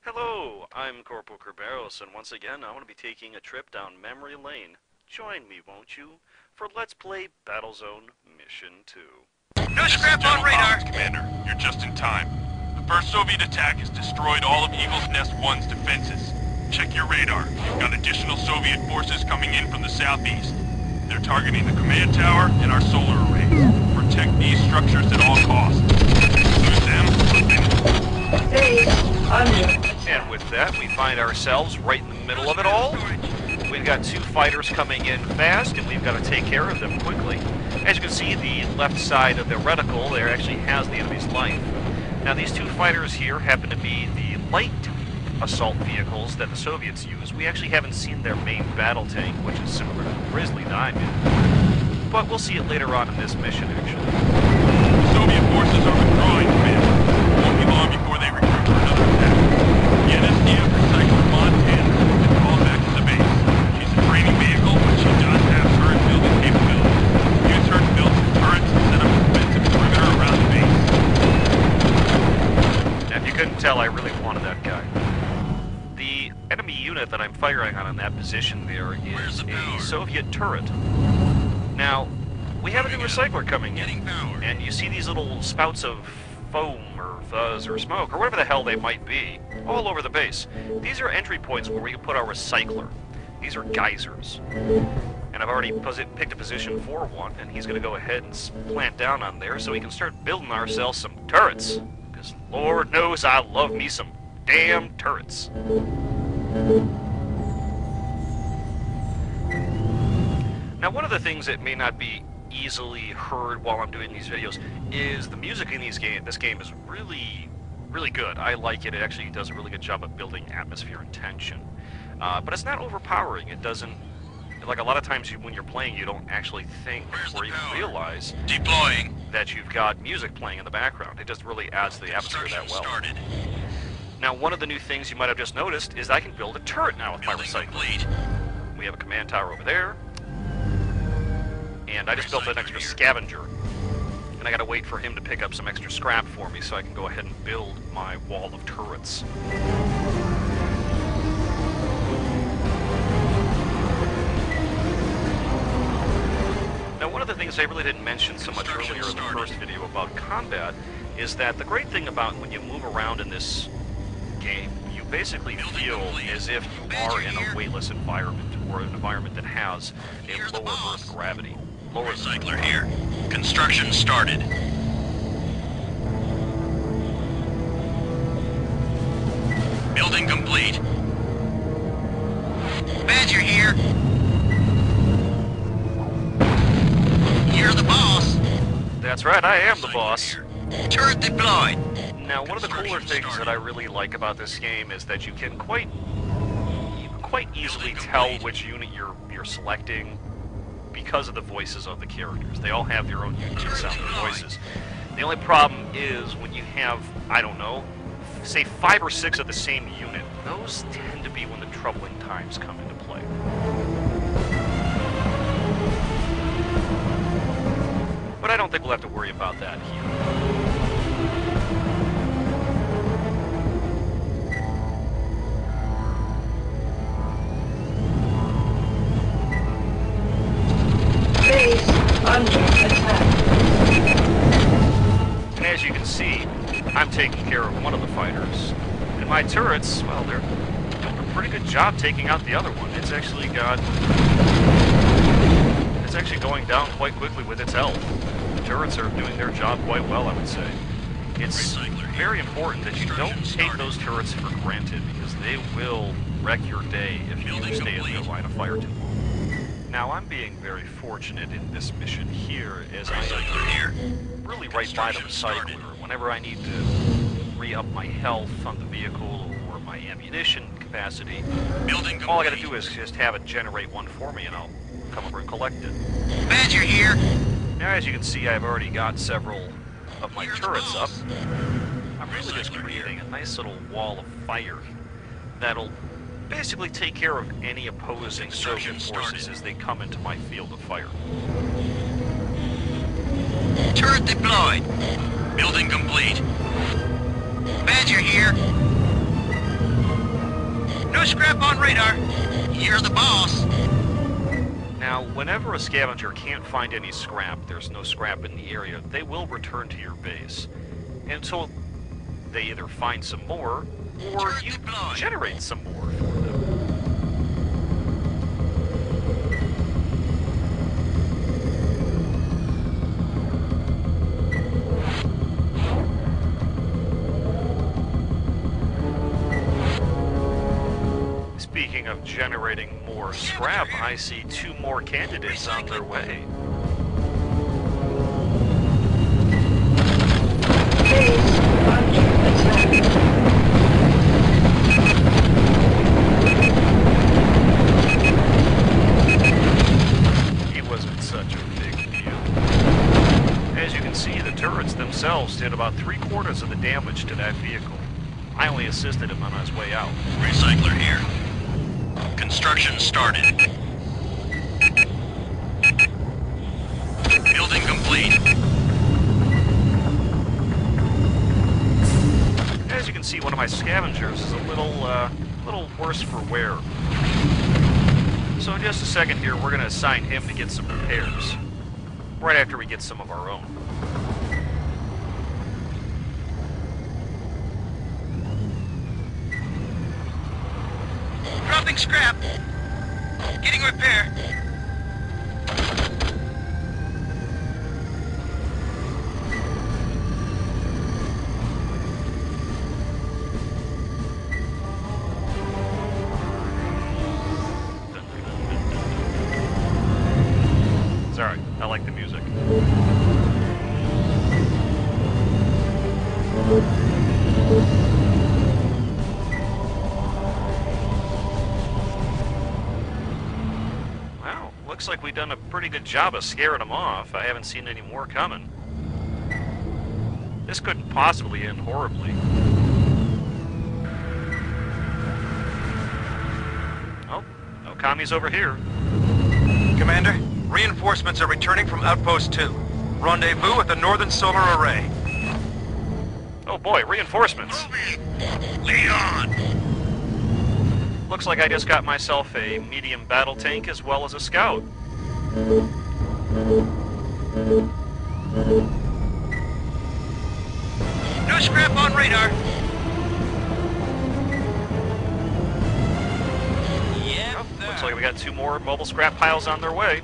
Hello, I'm Corporal Kerberos, and once again I want to be taking a trip down memory lane. Join me, won't you, for Let's Play Battlezone Mission 2. No scrap on radar! Commander, you're just in time. The first Soviet attack has destroyed all of Eagle's Nest 1's defenses. Check your radar. We've got additional Soviet forces coming in from the southeast. They're targeting the command tower and our solar arrays. Protect these structures at all costs. Lose them, we're finished. And with that, we find ourselves right in the middle of it all. We've got two fighters coming in fast, and we've got to take care of them quickly. As you can see, the left side of the reticle there actually has the enemy's life. Now, these two fighters here happen to be the light assault vehicles that the Soviets use. We actually haven't seen their main battle tank, which is similar to the Grizzly Diamond. But we'll see it later on in this mission, actually. The Soviet forces are withdrawing, Commander. It won't be long before they recruit for another attack. Get us the Recycler Montana and call back to the base. She's a training vehicle, but she does have turret building capability. Use her to build some turrets and set up a defensive perimeter around the base. Now, if you couldn't tell, I really wanted that guy. The enemy unit that I'm firing on in that position there is a Soviet turret. Now, we have a new recycler coming in, and you see these little spouts of foam or fuzz or smoke or whatever the hell they might be all over the base. These are entry points where we can put our recycler. These are geysers. And I've already picked a position for one, and he's going to go ahead and plant down on there so we can start building ourselves some turrets. Because Lord knows I love me some damn turrets. Now, one of the things that may not be easily heard while I'm doing these videos is the music in this game is really, really good. I like it. It actually does a really good job of building atmosphere and tension. But it's not overpowering. It doesn't, like a lot of times when you're playing, you don't actually think or even realize that you've got music playing in the background. It just really adds to the atmosphere that well. Now, one of the new things you might have just noticed is I can build a turret now with my recycling. We have a command tower over there. And I just built an extra scavenger. And I gotta wait for him to pick up some extra scrap for me so I can go ahead and build my wall of turrets. Now, one of the things I really didn't mention so much earlier in the first video about combat is that the great thing about when you move around in this game, you basically feel as if you are in a weightless environment, or an environment that has a lower Earth gravity. Lower Recycler here. Construction started. Building complete. Badger here. You're the boss. That's right, I am the boss. Turret deployed. Now, one of the cooler things that I really like about this game is that you can quite easily tell which unit you're selecting because of the voices of the characters. They all have their own unique sounding voices. The only problem is when you have, I don't know, say 5 or 6 of the same unit, those tend to be when the troubling times come into play. But I don't think we'll have to worry about that here. Under attack. And as you can see, I'm taking care of one of the fighters. And my turrets, well, they're doing a pretty good job taking out the other one. It's actually going down quite quickly with its health. The turrets are doing their job quite well, I would say. It's very important that you don't take those turrets for granted, because they will wreck your day if you stay in their line of fire too long. Now, I'm being very fortunate in this mission here, as I am really right by the recycler. Whenever I need to re-up my health on the vehicle or my ammunition capacity, all I gotta do is just have it generate one for me and I'll come over and collect it. Badger here! Now, as you can see, I've already got several of my turrets up. I'm really just creating a nice little wall of fire that'll basically take care of any opposing Soviet forces as they come into my field of fire. Turret deployed. Building complete. Badger here. scrap on radar. You're the boss. Now, whenever a scavenger can't find any scrap, there's no scrap in the area, they will return to your base until they either find some more, or you generate some more for them. Speaking of generating more scrap, I see 2 more candidates on their way. Base under attack. It wasn't such a big deal. As you can see, the turrets themselves did about 3/4 of the damage to that vehicle. I only assisted him on his way out. Recycler here. Construction started. Building complete. As you can see, one of my scavengers is a little worse for wear. So in just a second here, we're going to assign him to get some repairs. Right after we get some of our own. Dropping scrap. Getting repair. It's alright, I like the music. Wow, looks like we've done a pretty good job of scaring them off. I haven't seen any more coming. This couldn't possibly end horribly. Oh, no commies over here. Commander, reinforcements are returning from Outpost 2. Rendezvous at the Northern Solar Array. Oh boy, reinforcements. Lead on. Looks like I just got myself a medium battle tank as well as a scout. No scrap on radar. Yep, Looks like we got 2 more mobile scrap piles on their way.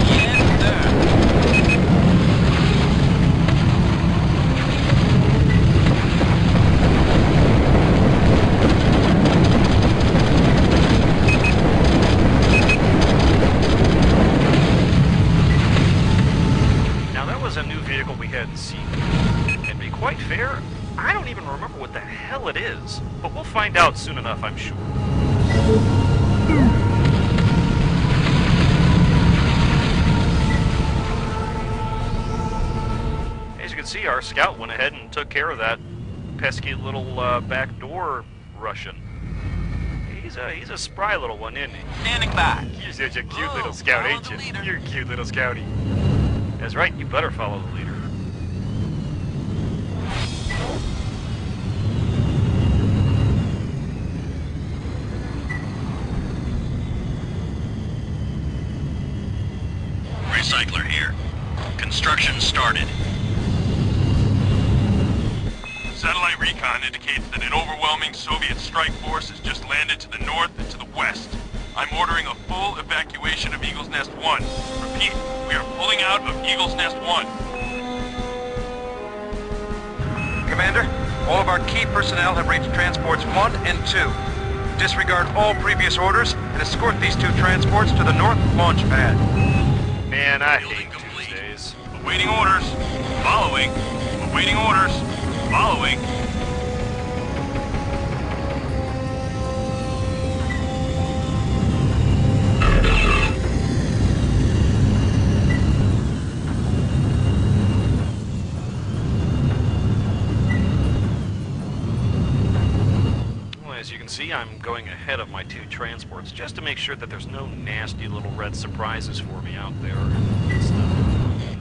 Yes, sir. Now that was a new vehicle we hadn't seen. And to be quite fair, I don't even remember what the hell it is. But we'll find out soon enough, I'm sure. As you can see, our scout went ahead and took care of that pesky little backdoor Russian. He's a spry little one, isn't he? Standing by. You're such a cute little scout, follow ain't the you? leader. You're a cute little scouty. That's right, you better follow the leader. Recycler here. Construction started. Satellite recon indicates that an overwhelming Soviet strike force has just landed to the north and to the west. I'm ordering a full evacuation of Eagle's Nest 1. Repeat, we are pulling out of Eagle's Nest 1. Commander, all of our key personnel have reached transports 1 and 2. Disregard all previous orders and escort these 2 transports to the north launch pad. Man, I Building hate complete. Tuesdays. Awaiting orders. Following. Awaiting orders. Following. Well, as you can see, I'm going ahead of my 2 transports just to make sure that there's no nasty little red surprises for me out there.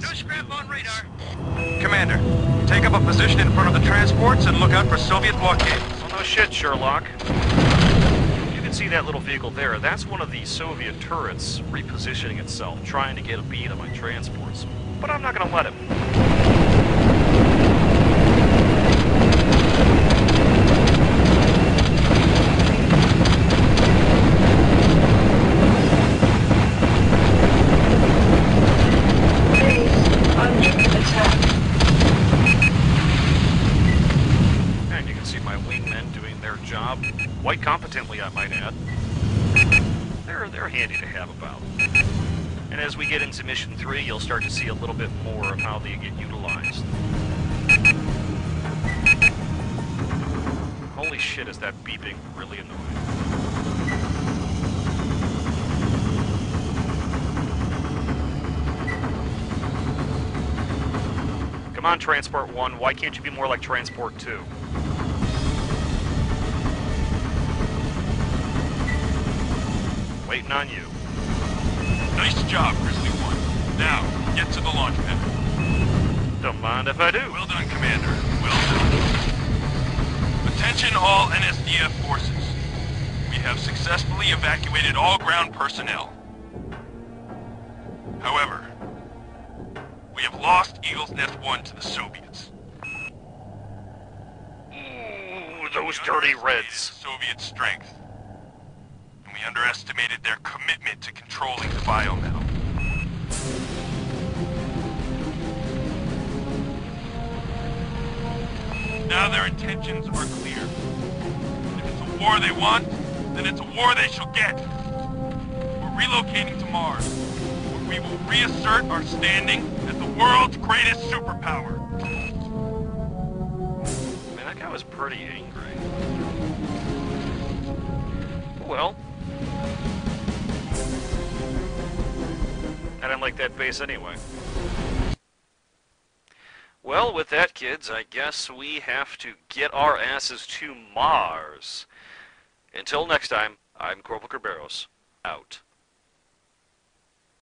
No scrap on radar. Commander, take up a position in front of the transports and look out for Soviet blockade. Well, no shit, Sherlock. You can see that little vehicle there. That's one of the Soviet turrets repositioning itself, trying to get a bead on my transports. But I'm not going to let him. And you can see my wingmen doing their job quite competently, I might add. They're handy to have about. And as we get into Mission 3, you'll start to see a little bit more of how they get utilized. Holy shit, is that beeping really annoying. Come on, Transport 1, why can't you be more like Transport 2? Waiting on you. Nice job, Grizzly 1. Now, get to the launch pad. Don't mind if I do. Well done, Commander. Well done. Attention all NSDF forces. We have successfully evacuated all ground personnel. However, we have lost Eagle's Nest 1 to the Soviets. Ooh, those dirty Reds. Soviet strength. And we underestimated their commitment to controlling the biometal. Now their intentions are clear. If it's a war they want, then it's a war they shall get. We're relocating to Mars, where we will reassert our standing as the world's greatest superpower. Man, that guy was pretty angry. Well, I didn't like that base anyway. Well, with that, kids, I guess we have to get our asses to Mars. Until next time, I'm Corporal Kerberos, out.